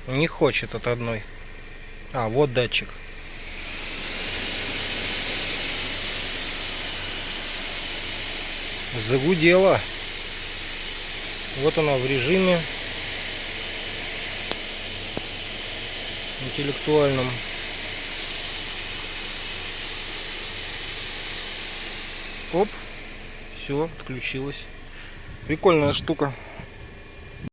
Не хочет от одной. А, вот датчик. Загудела. Вот она в режиме интеллектуальном. Оп, все, отключилась. Прикольная штука.